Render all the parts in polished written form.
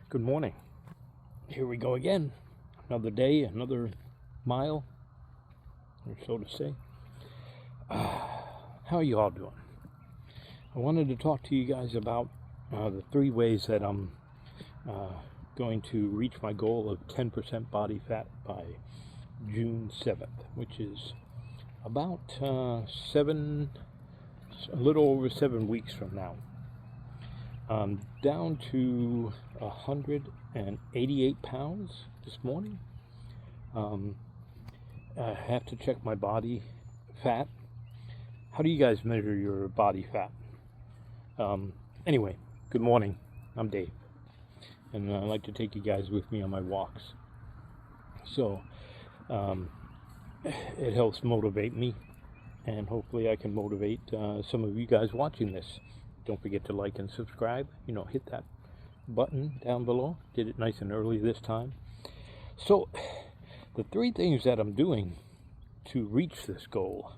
Good morning. Here we go again. Another day, another mile, or so to say. How are you all doing? I wanted to talk to you guys about the 3 ways that I'm going to reach my goal of 10% body fat by June 7th, which is about a little over 7 weeks from now. I'm down to 188 pounds this morning. I have to check my body fat. How do you guys measure your body fat? Anyway, good morning. I'm Dave, and I like to take you guys with me on my walks. So it helps motivate me, and hopefully I can motivate some of you guys watching this. Don't forget to like and subscribe. Hit that button down below. Did it nice and early this time. So the 3 things that I'm doing to reach this goal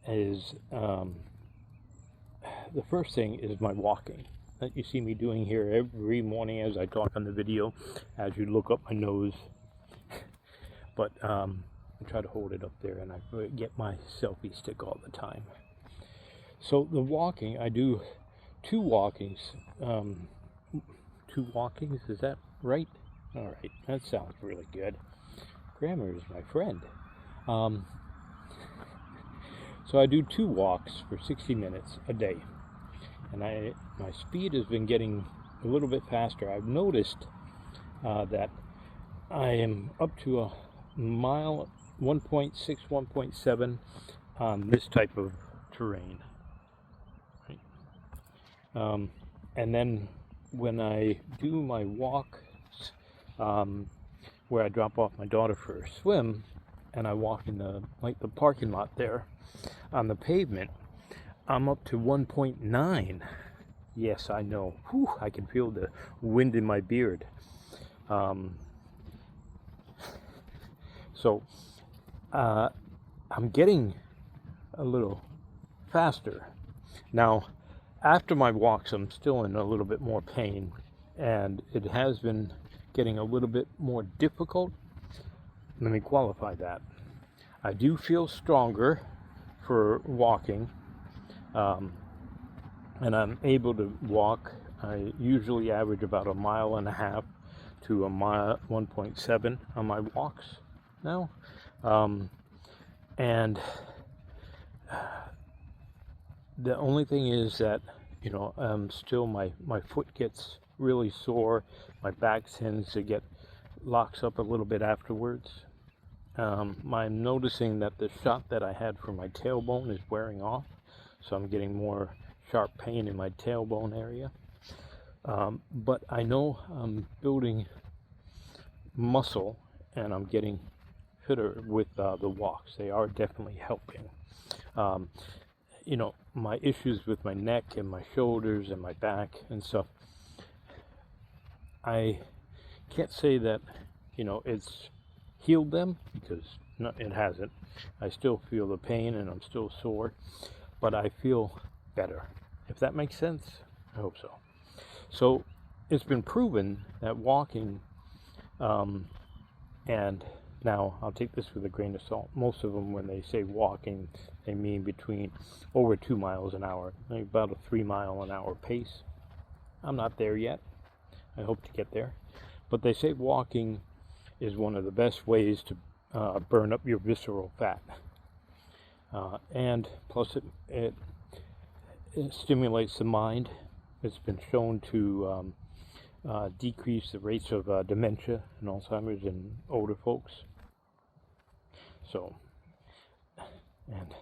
is the first thing is my walking that you see me doing here every morning as I talk on the video, as you look up my nose. But I try to hold it up there, and I get my selfie stick all the time. So the walking, I do 2 walkings. 2 walkings, is that right? All right, that sounds really good. Grammar is my friend. So I do 2 walks for 60 minutes a day, and my speed has been getting a little bit faster. I've noticed that I am up to a mile, 1.6, 1.7 on this type of terrain. And then when I do my walks, where I drop off my daughter for a swim, and I walk in the parking lot there on the pavement, I'm up to 1.9. Yes, I know. Whew, I can feel the wind in my beard. So I'm getting a little faster. Now, after my walks, I'm still in a little bit more pain, and it has been getting a little bit more difficult. Let me qualify that. I do feel stronger for walking, and I'm able to walk. I usually average about 1.5 miles to a mile, 1.7 on my walks now, and the only thing is that still my foot gets really sore. My back tends to locks up a little bit afterwards. I'm noticing that the shot that I had for my tailbone is wearing off, so I'm getting more sharp pain in my tailbone area. But I know I'm building muscle, and I'm getting fitter with the walks. They are definitely helping. My issues with my neck and my shoulders and my back and stuff, I can't say that it's healed them, because no, it hasn't. I still feel the pain, and I'm still sore, but I feel better, if that makes sense. I hope so. So it's been proven that walking, and now I'll take this with a grain of salt. Most of them, when they say walking, they mean between over 2 miles an hour, like about a 3 mile an hour pace. I'm not there yet. I hope to get there. But they say walking is one of the best ways to burn up your visceral fat. And plus it stimulates the mind. It's been shown to decrease the rates of dementia and Alzheimer's in older folks. So, and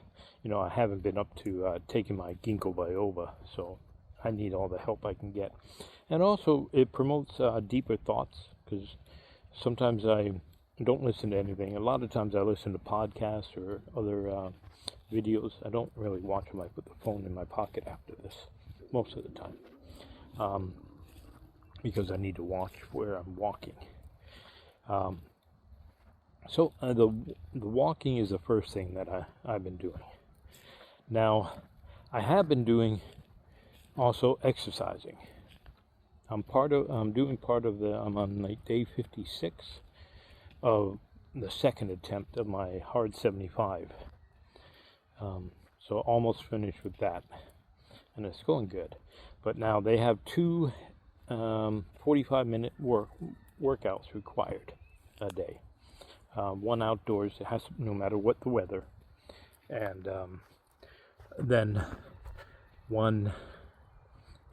I haven't been up to taking my ginkgo biloba, so I need all the help I can get. And also, it promotes deeper thoughts, because sometimes I don't listen to anything. A lot of times I listen to podcasts or other videos. I don't really watch them. I put the phone in my pocket after this, most of the time, because I need to watch where I'm walking. So the walking is the first thing that I've been doing. Now, I have been doing also exercising. I'm doing part of I'm on like day 56 of the second attempt of my hard 75. So almost finished with that, and it's going good. But now they have two 45-minute workouts required a day. One outdoors, it has no matter what the weather, and then one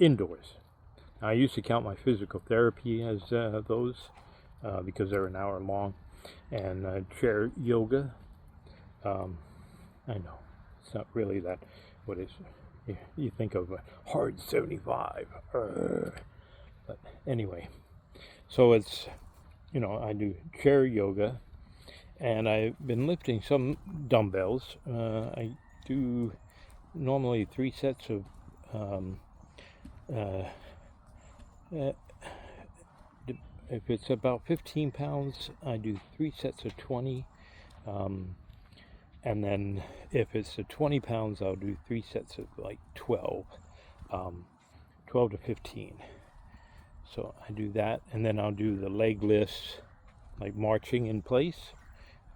indoors. I used to count my physical therapy as those because they're an hour long, and chair yoga. I know it's not really that. What is you think of a hard 75? But anyway, so it's I do chair yoga, and I've been lifting some dumbbells. I do normally 3 sets of if it's about 15 pounds, I do 3 sets of 20. And then if it's 20 pounds, I'll do 3 sets of like 12, 12 to 15. So I do that, and then I'll do the leg lifts, like marching in place,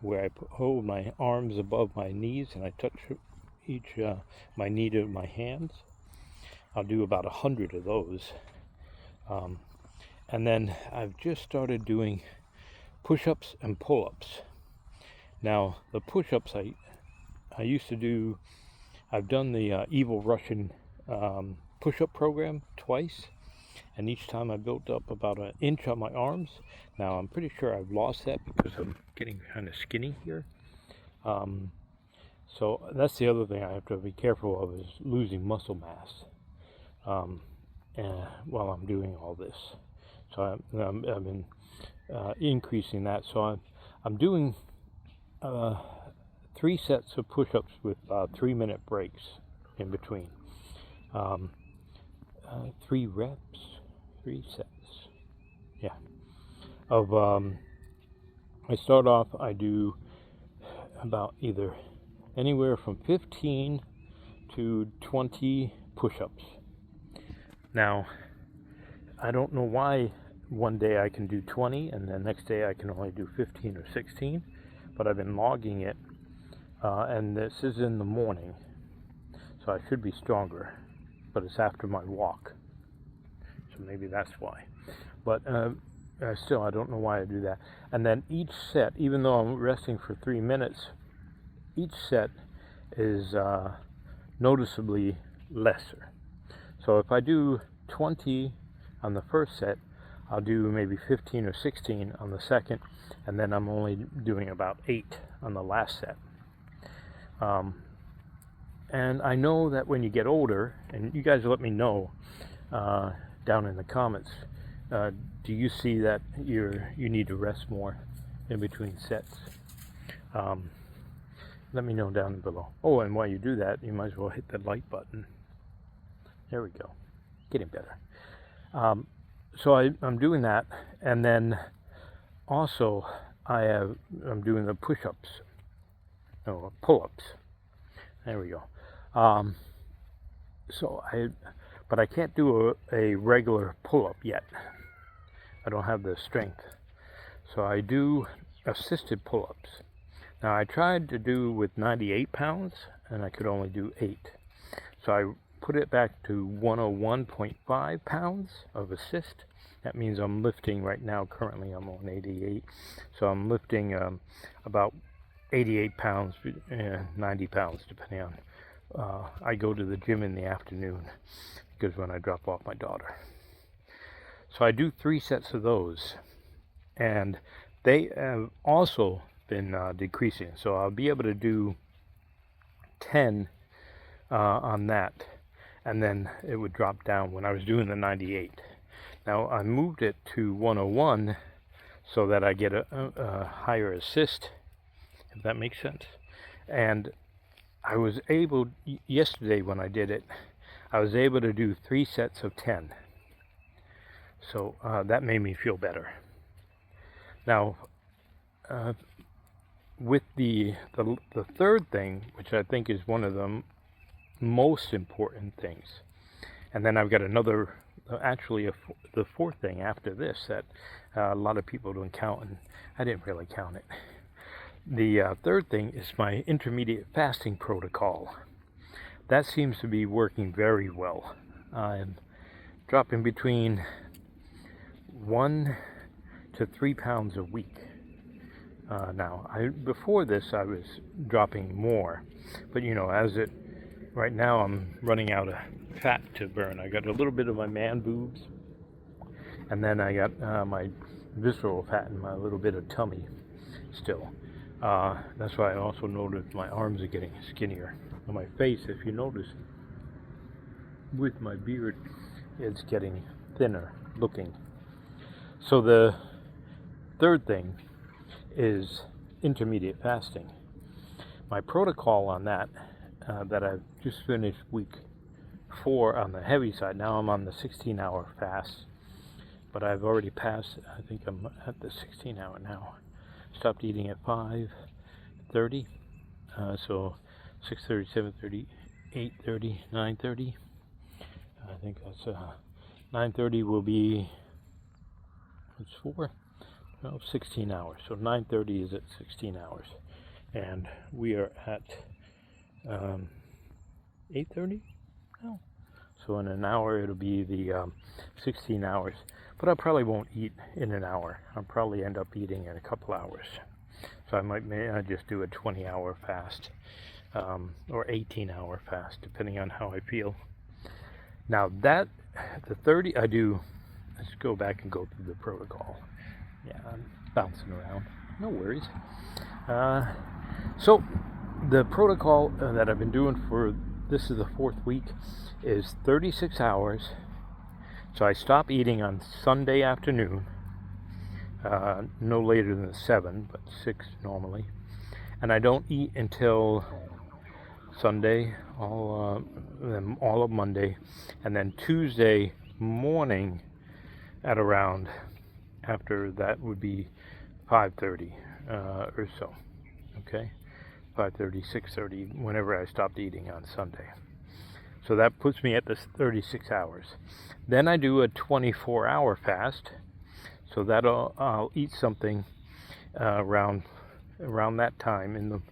where I hold my arms above my knees and I touch each my knee to my hands. I'll do about 100 of those. And then I've just started doing push-ups and pull-ups. Now the push-ups I used to do, I've done the Evil Russian push-up program twice, and each time I built up about 1 inch on my arms. Now I'm pretty sure I've lost that because I'm getting kind of skinny here. So that's the other thing I have to be careful of, is losing muscle mass while I'm doing all this. So I've been increasing that. So I'm doing 3 sets of push-ups with 3-minute breaks in between. 3 reps, 3 sets. Yeah. Of I start off. I do about either anywhere from 15 to 20 push-ups. Now, I don't know why one day I can do 20 and the next day I can only do 15 or 16, but I've been logging it, and this is in the morning, so I should be stronger, but it's after my walk, so maybe that's why. But still, I don't know why I do that. And then each set, even though I'm resting for 3 minutes, each set is noticeably lesser. So if I do 20 on the first set, I'll do maybe 15 or 16 on the second, and then I'm only doing about 8 on the last set. And I know that when you get older, and you guys let me know down in the comments, do you see that you need to rest more in between sets? Let me know down below. Oh, and while you do that, you might as well hit the like button. There we go. Getting better. So I'm doing that, and then also I'm doing the push-ups. No, pull-ups. There we go. But I can't do a regular pull-up yet. I don't have the strength. So I do assisted pull-ups. Now I tried to do with 98 pounds, and I could only do 8. So I put it back to 101.5 pounds of assist. That means I'm lifting right now, currently I'm on 88. So I'm lifting about 88 pounds, 90 pounds, depending on. I go to the gym in the afternoon, because when I drop off my daughter. So I do 3 sets of those, and they have also been decreasing. So I'll be able to do 10 on that, and then it would drop down when I was doing the 98. Now I moved it to 101 so that I get a higher assist, if that makes sense. And I was able, yesterday when I did it, I was able to do 3 sets of 10. So that made me feel better. Now, with the third thing, which I think is one of the most important things, and then I've got another actually the fourth thing after this that a lot of people don't count, and I didn't really count it. The third thing is my intermediate fasting protocol. That seems to be working very well. I'm dropping between 1 to 3 pounds a week. Now, before this, I was dropping more, but right now I'm running out of fat to burn. I got a little bit of my man boobs, and then I got my visceral fat and my little bit of tummy still. That's why I also noticed my arms are getting skinnier. On my face, if you notice, with my beard, it's getting thinner looking. So the third thing is intermediate fasting. My protocol on that, that I've just finished week 4 on the heavy side. Now I'm on the 16-hour fast, but I've already passed, I think I'm at the 16-hour now. Stopped eating at 5:30, so 6:30, 7:30, 8:30, 9:30. I think that's 9:30 will be, it's 16 hours. So 9:30 is at 16 hours, and we are at 8:30 now. So in an hour it'll be the 16 hours. But I probably won't eat in an hour. I'll probably end up eating in a couple hours. So I just do a 20-hour fast, or 18-hour fast, depending on how I feel. Now the 30 I do. Let's go back and go through the protocol. Yeah, I'm bouncing around. No worries. So the protocol that I've been doing this is the 4th week, is 36 hours. So I stop eating on Sunday afternoon, no later than 7, but 6 normally. And I don't eat until Sunday, all of Monday, and then Tuesday morning at around, after that would be 5:30 or so, okay? 5:30, 6:30, whenever I stopped eating on Sunday. So that puts me at the 36 hours. Then I do a 24-hour fast. So I'll eat something around that time.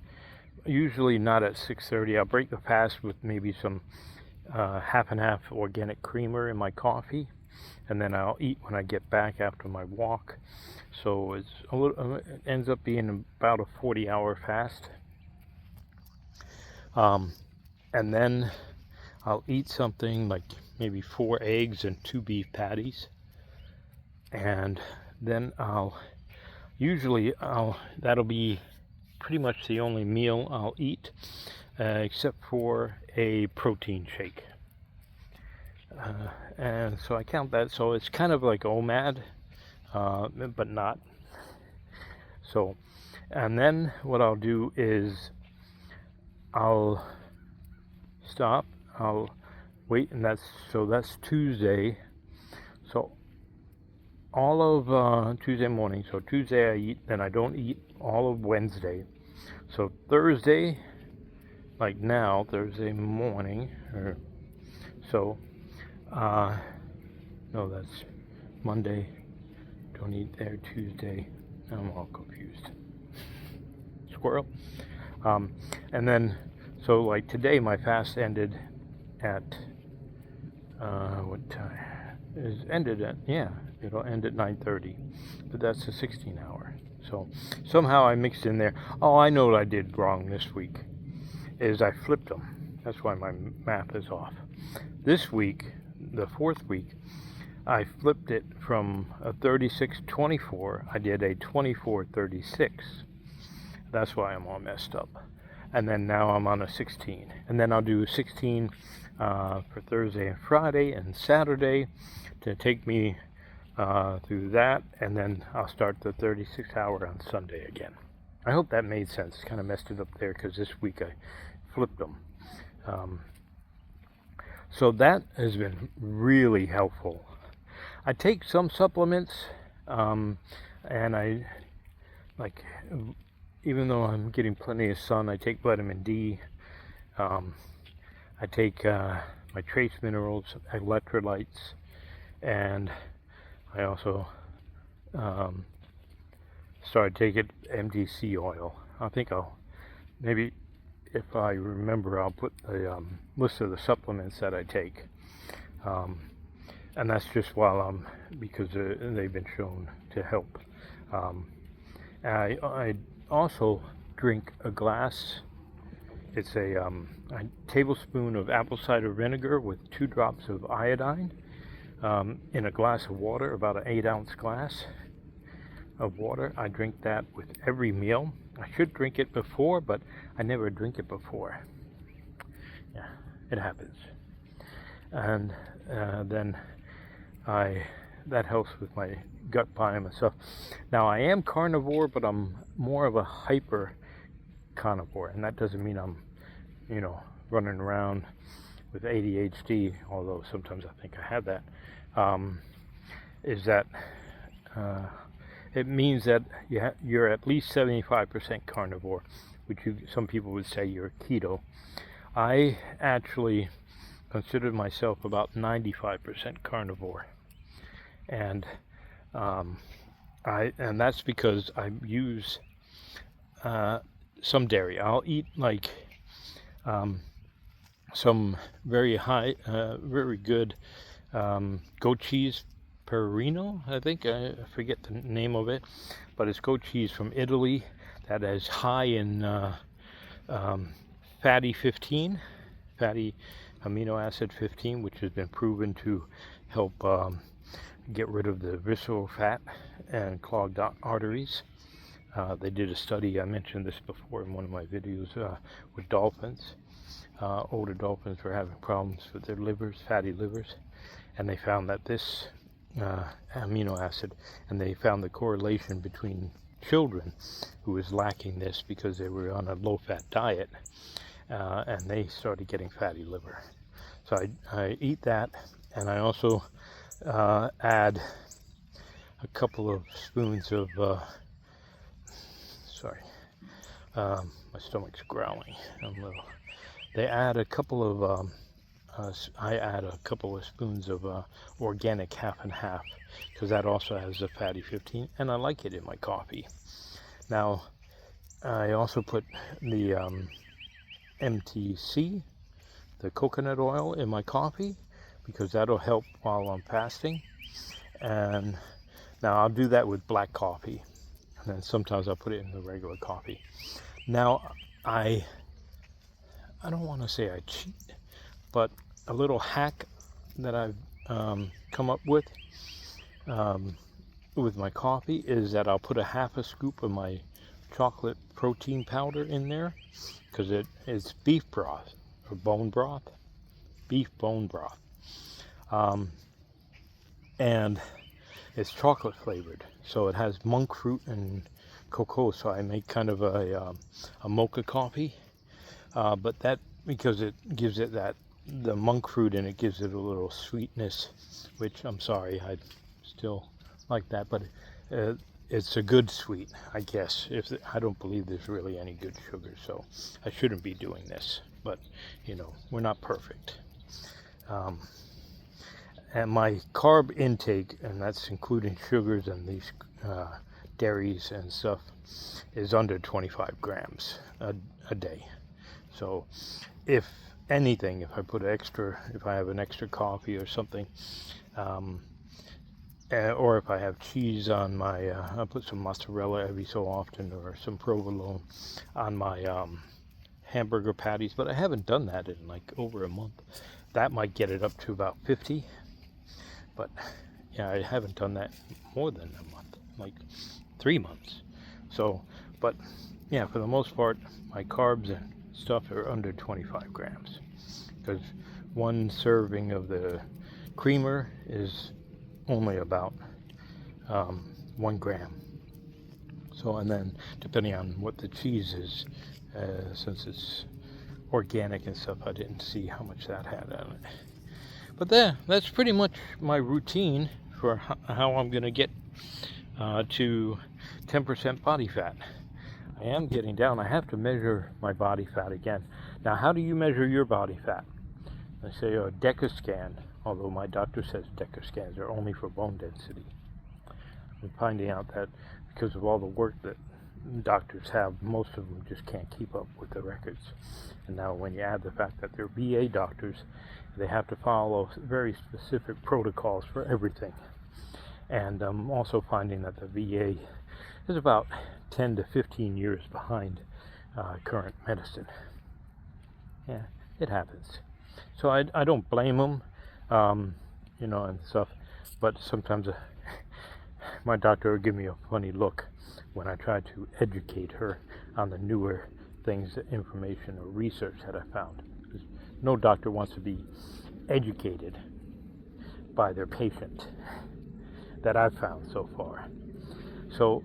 Usually not at 6:30. I'll break the fast with maybe some half and half organic creamer in my coffee, and then I'll eat when I get back after my walk. So it ends up being about a 40-hour fast. And then I'll eat something like maybe 4 eggs and 2 beef patties, and then that'll be pretty much the only meal I'll eat, except for a protein shake. And so I count that, so it's kind of like OMAD, but not. So, and then what I'll do is I'll stop, I'll wait, and that's Tuesday. So all of Tuesday morning. So Tuesday I eat, then I don't eat all of Wednesday. So Thursday, like now, Thursday morning, or so. No, that's Monday. Don't eat there. Tuesday. I'm all confused. Squirrel. And then, so like today, my fast ended at what time? It'll end at 9:30, but that's a 16-hour. So somehow I mixed in there. Oh, I know what I did wrong this week, is I flipped them. That's why my math is off. This week, the 4th week, I flipped it from a 36-24. I did a 24-36. That's why I'm all messed up. And then now I'm on a 16. And then I'll do 16 for Thursday and Friday and Saturday to take me through that. And then I'll start the 36-hour on Sunday again. I hope that made sense. Kind of messed it up there because this week I flipped them. So that has been really helpful. I take some supplements, and I, like, even though I'm getting plenty of sun, I take vitamin D. I take my trace minerals, electrolytes, And I also started taking MDC oil. I think maybe if I remember, I'll put the list of the supplements that I take. And that's just because they've been shown to help. I also drink a glass. It's a tablespoon of apple cider vinegar with 2 drops of iodine in a glass of water, about an 8-ounce glass of water. I drink that with every meal. I should drink it before, but I never drink it before. Yeah, it happens. And then that helps with my gut biome and stuff. Now, I am carnivore, but I'm more of a hyper carnivore, and that doesn't mean I'm, running around with ADHD, although sometimes I think I have that. It means that you're at least 75% carnivore, which some people would say you're keto. I actually consider myself about 95% carnivore, and that's because I use some dairy. I'll eat some very good goat cheese, Perino, I think. I forget the name of it, but it's goat cheese from Italy that is high in fatty amino acid 15, which has been proven to help get rid of the visceral fat and clogged arteries. They did a study, I mentioned this before in one of my videos, with dolphins. Older dolphins were having problems with their livers, fatty livers, and they found that this amino acid, and they found the correlation between children who was lacking this because they were on a low-fat diet, and they started getting fatty liver. So I eat that, and I also add a couple of spoons of my stomach's growling. They add a couple of I add a couple of spoons of organic half and half, because that also has a fatty 15, and I like it in my coffee. Now, I also put the MTC, the coconut oil, in my coffee, because that'll help while I'm fasting. And now I'll do that with black coffee, and then sometimes I'll put it in the regular coffee. Now, I don't want to say I cheat, but a little hack that I've come up with my coffee is that I'll put a half a scoop of my chocolate protein powder in there, because it's beef broth or bone broth, beef bone broth, and it's chocolate flavored, so it has monk fruit and cocoa. So I make kind of a mocha coffee, but that, because it gives it the monk fruit, and it gives it a little sweetness, which I'm sorry, I still like that, but it's a good sweet, I guess. I don't believe there's really any good sugar, so I shouldn't be doing this, but we're not perfect. And my carb intake, and that's including sugars and these dairies and stuff, is under 25 grams a day. So if anything, if I have an extra coffee or something, or if I have cheese on my, I put some mozzarella every so often, or some provolone on my hamburger patties, but I haven't done that in like over a month. That might get it up to about 50, but yeah, I haven't done that more than a month, like 3 months. So, but yeah, for the most part, my carbs and stuff are under 25 grams, because one serving of the creamer is only about 1 gram. So, and then depending on what the cheese is, since it's organic and stuff, I didn't see how much that had on it. But that's pretty much my routine for how I'm going to get to 10% body fat. I am getting down. I have to measure my body fat again. Now, how do you measure your body fat? I say a DEXA scan, although my doctor says DEXA scans are only for bone density. I'm finding out that because of all the work that doctors have, most of them just can't keep up with the records. And now when you add the fact that they're VA doctors, they have to follow very specific protocols for everything. And I'm also finding that the VA is about 10 to 15 years behind current medicine. Yeah, it happens. So I don't blame them, you know, and stuff, but sometimes my doctor will give me a funny look when I try to educate her on the newer things, information or research that I found. Because no doctor wants to be educated by their patient that I've found so far. So,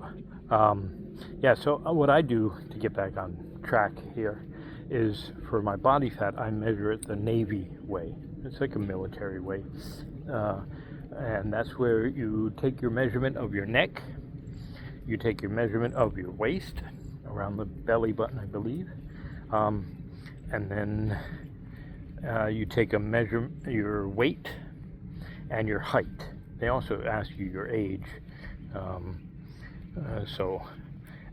yeah, so what I do to get back on track here is for my body fat, I measure it the Navy way. It's like a military way. And that's where you take your measurement of your neck, you take your measurement of your waist, around the belly button, I believe, and then you take a measure, your weight and your height. They also ask you your age,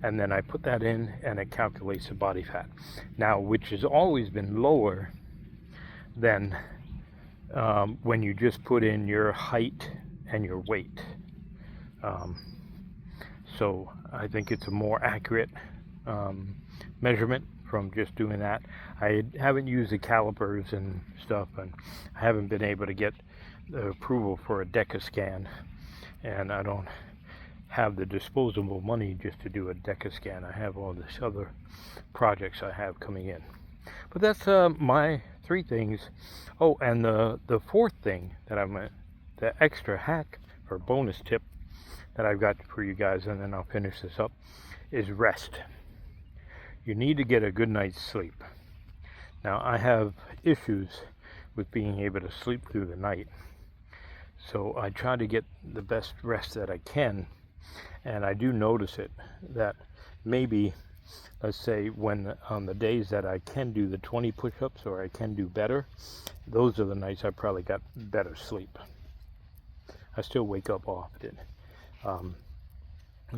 and then I put that in and it calculates the body fat. Now, which has always been lower than when you just put in your height and your weight. So I think it's a more accurate measurement from just doing that. I haven't used the calipers and stuff, and I haven't been able to get the approval for a DEXA scan, and I don't have the disposable money just to do a DEXA scan. I have all these other projects I have coming in. But that's my 3 things. Oh, and the 4th thing that the extra hack or bonus tip that I've got for you guys, and then I'll finish this up, is rest. You need to get a good night's sleep. Now, I have issues with being able to sleep through the night, so I try to get the best rest that I can, and I do notice it, that maybe, let's say, when on the days that I can do the 20 push-ups or I can do better, those are the nights I probably got better sleep. I still wake up often, and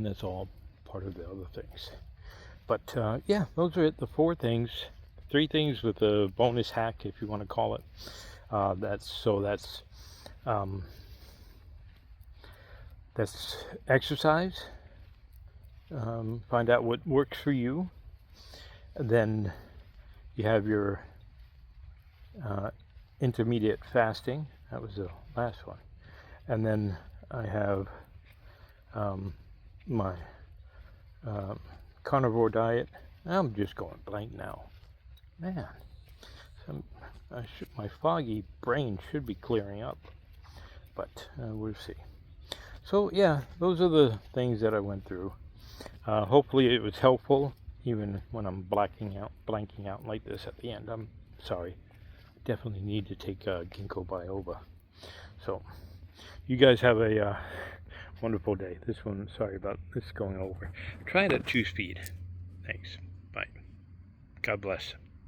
that's all part of the other things. But yeah, those are the 4 things, 3 things with a bonus hack, if you want to call it. That's exercise. Find out what works for you. And then you have your intermediate fasting. That was the last one. And then I have my carnivore diet. I'm just going blank now. Man, my foggy brain should be clearing up, but we'll see. So yeah, those are the things that I went through. Hopefully it was helpful, even when I'm blanking out like this at the end. I'm sorry. Definitely need to take ginkgo biloba. So you guys have a wonderful day. This one, sorry about this going over. Try it at 2 speed. Thanks. Bye. God bless.